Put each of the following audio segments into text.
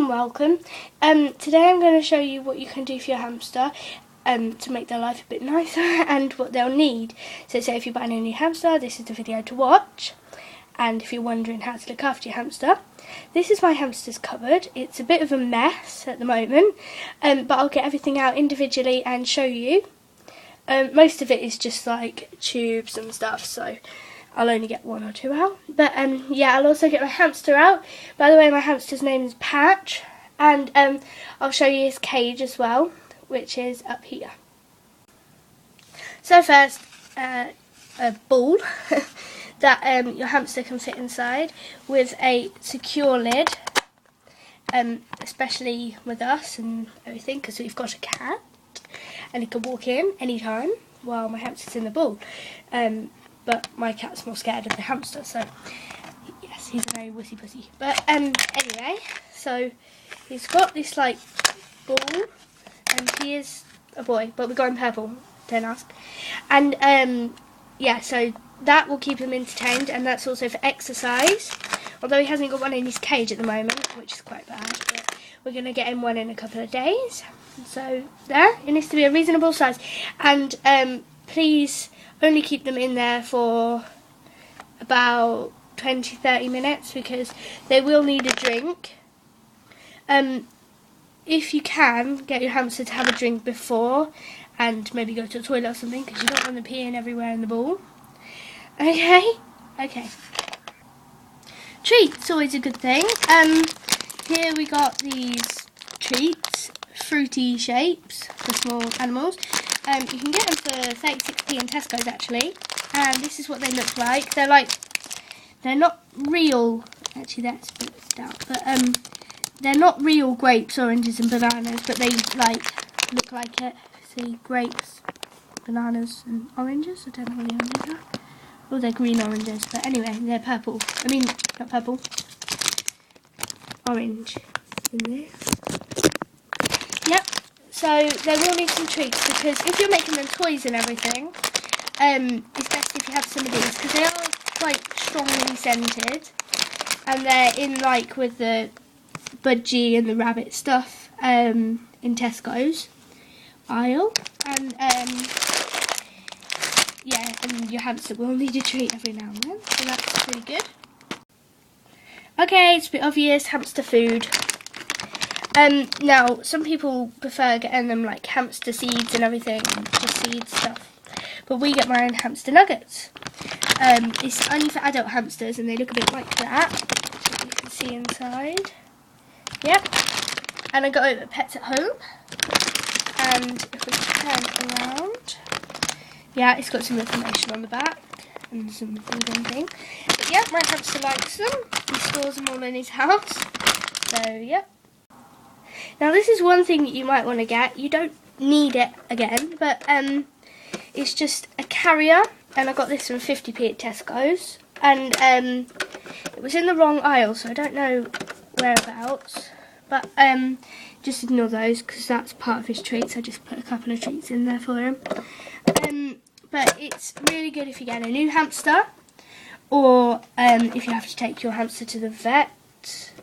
and welcome. Today I'm going to show you what you can do for your hamster to make their life a bit nicer and what they'll need. So say if you're buying a new hamster, this is the video to watch. And if you're wondering how to look after your hamster, this is my hamster's cupboard. It's a bit of a mess at the moment, but I'll get everything out individually and show you. Most of it is just like tubes and stuff, so I'll only get one or two out. But yeah, I'll also get my hamster out. By the way, my hamster's name is Patch, and I'll show you his cage as well, which is up here. So first, a ball that your hamster can fit inside with a secure lid, especially with us and everything, because we've got a cat and he can walk in anytime while my hamster's in the ball. But my cat's more scared of the hamster, so yes, he's a very wussy pussy. But anyway, so he's got this like ball, and he is a boy, but we're going purple, don't ask. And yeah, so that will keep him entertained, and that's also for exercise. Although he hasn't got one in his cage at the moment, which is quite bad, but we're going to get him one in a couple of days. So there, it needs to be a reasonable size. And please only keep them in there for about 20-30 minutes because they will need a drink. If you can, get your hamster to have a drink before and maybe go to the toilet or something, because you don't want them peeing everywhere in the ball. Okay? Okay. Treats, always a good thing. Here we got these treats, fruity shapes for small animals. You can get them for 36p in Tesco's actually, and this is what they look like. They're not real, actually that's split out, but they're not real grapes, oranges and bananas, but they look like it. See, grapes, bananas and oranges. I don't know what the oranges are. Oh, they're green oranges, but anyway, they're purple. I mean, not purple, orange in this. Yep. So they will need some treats, because if you're making them toys and everything, it's best if you have some of these, because they are quite strongly scented, and they're in like with the budgie and the rabbit stuff in Tesco's aisle, and yeah, and your hamster will need a treat every now and then, so that's pretty good. Okay, it's a bit obvious, hamster food. Now, some people prefer getting them like hamster seeds and everything, just seed stuff. But we get mine hamster nuggets. It's only for adult hamsters, and they look a bit like that, so you can see inside. Yep. And I got it at Pets at Home. And if we turn it around, yeah, it's got some information on the back and some food and thing. But yeah, my hamster likes them. He stores them all in his house. So, yep. Now this is one thing that you might want to get. You don't need it again, but it's just a carrier, and I got this from 50p at Tesco's, and it was in the wrong aisle, so I don't know whereabouts, but just ignore those because that's part of his treats. I just put a couple of treats in there for him. But it's really good if you get a new hamster, or if you have to take your hamster to the vet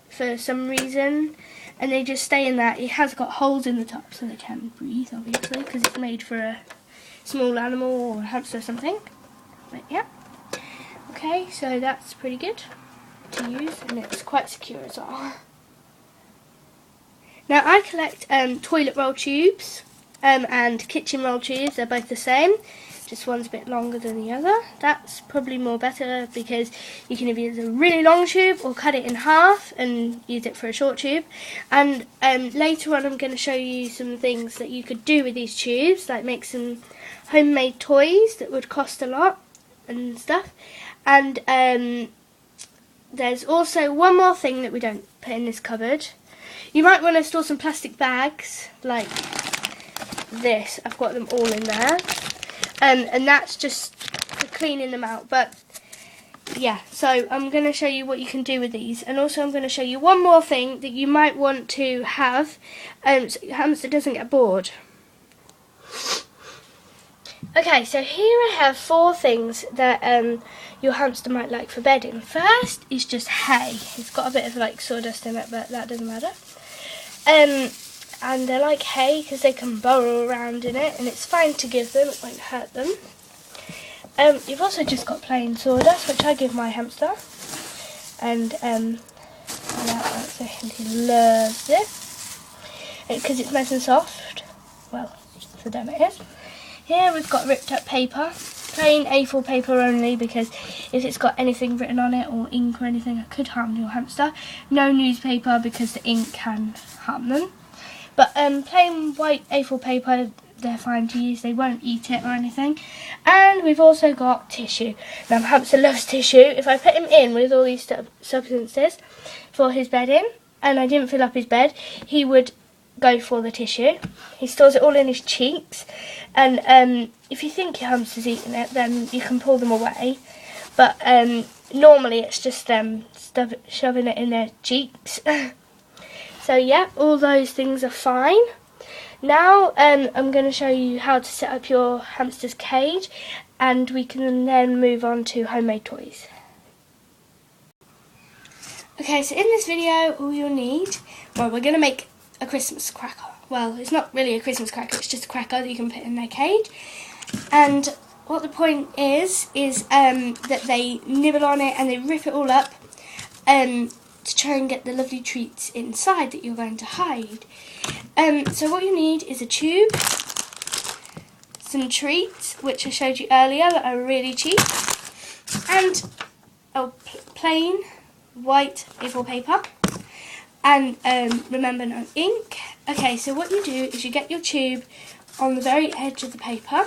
for some reason, and they just stay in that. It has got holes in the top so they can breathe, obviously, because it's made for a small animal or a hamster or something. But yeah. Okay, so that's pretty good to use, and it's quite secure as well. Now I collect toilet roll tubes and kitchen roll tubes. They're both the same, just one's a bit longer than the other. That's probably more better because you can either use a really long tube or cut it in half and use it for a short tube. And later on I'm going to show you some things that you could do with these tubes, like make some homemade toys that would cost a lot and stuff. And there's also one more thing that we don't put in this cupboard. You might want to store some plastic bags like this. I've got them all in there. And that's just for cleaning them out. But yeah, so I'm going to show you what you can do with these. And also I'm going to show you one more thing that you might want to have so your hamster doesn't get bored. Okay, so here I have 4 things that your hamster might like for bedding. First is just hay. It's got a bit of like sawdust in it, but that doesn't matter. And they're like hay because they can burrow around in it, and it's fine to give them, it won't hurt them. You've also just got plain sawdust, which I give my hamster, and he loves this because it's nice and soft. Well, for them it is. Here we've got ripped up paper, plain A4 paper only, because if it's got anything written on it or ink or anything, it could harm your hamster. No newspaper because the ink can harm them. But plain white A4 paper, they're fine to use, they won't eat it or anything. And we've also got tissue. Now hamster loves tissue. If I put him in with all these substances for his bedding and I didn't fill up his bed, he would go for the tissue. He stores it all in his cheeks, and if you think your hamster's eating it, then you can pull them away. But normally it's just shoving it in their cheeks. So yeah, all those things are fine. Now I'm going to show you how to set up your hamster's cage, and we can then move on to homemade toys. Okay, so in this video all you'll need, well, we're going to make a Christmas cracker. Well, it's not really a Christmas cracker, it's just a cracker that you can put in their cage. And what the point is that they nibble on it and they rip it all up to try and get the lovely treats inside that you're going to hide. So what you need is a tube, some treats, which I showed you earlier that are really cheap, and a plain white A4 paper. And remember, no ink. Okay, so what you do is you get your tube on the very edge of the paper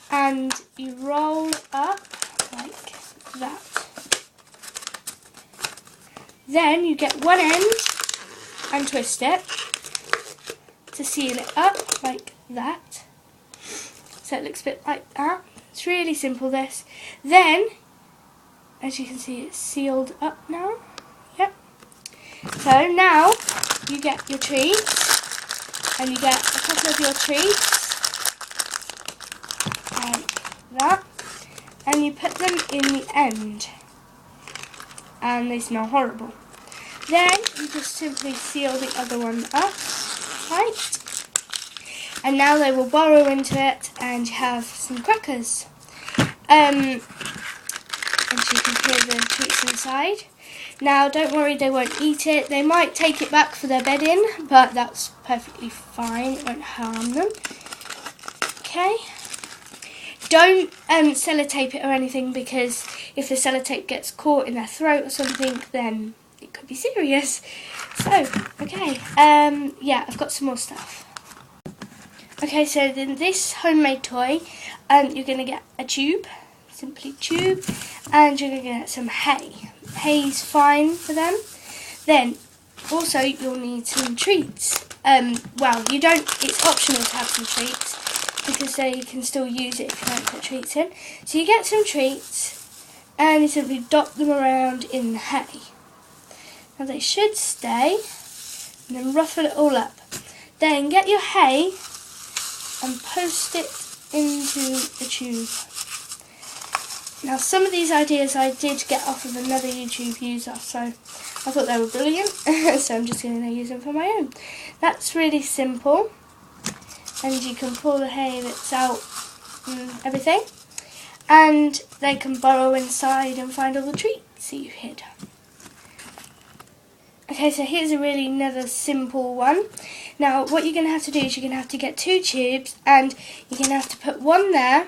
and you roll up like that. Then you get one end and twist it to seal it up like that. So it looks a bit like that. It's really simple, this. Then, as you can see, it's sealed up now. Yep. So now you get your treats, and you get a couple of your treats like that, and you put them in the end, and they smell horrible. Then you just simply seal the other one up tight, and now they will burrow into it, and you have some crackers. And so you can hear the treats inside. Now, don't worry, they won't eat it. They might take it back for their bedding, but that's perfectly fine. It won't harm them. Okay. Don't sellotape it or anything, because if the sellotape gets caught in their throat or something, then it could be serious. So, okay. Yeah, I've got some more stuff. Okay, so in this homemade toy, you're going to get a tube, simply tube, and you're going to get some hay. Hay's fine for them. Then also you'll need some treats. Well, you don't, it's optional to have some treats because they can still use it if you don't put treats in. So you get some treats and you simply dot them around in the hay. Now they should stay, and then ruffle it all up. Then get your hay and post it into the tube. Now, some of these ideas I did get off of another YouTube user, so I thought they were brilliant, so I'm just going to use them for my own. That's really simple, and you can pull the hay that's out and everything, and they can burrow inside and find all the treats that you hid. Okay, so here's a really another simple one. Now, what you're going to have to do is you're going to have to get 2 tubes, and you're going to have to put one there,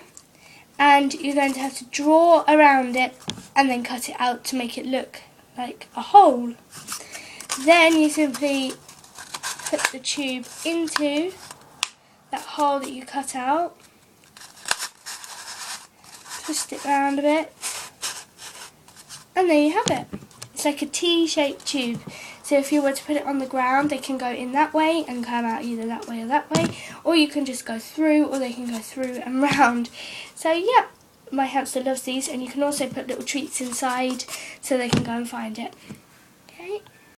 and you're going to have to draw around it and then cut it out to make it look like a hole. Then you simply put the tube into that hole that you cut out, twist it round a bit, and there you have it. It's like a T-shaped tube. So if you were to put it on the ground, they can go in that way and come out either that way or that way, or you can just go through, or they can go through and round. So yeah, my hamster loves these, and you can also put little treats inside so they can go and find it.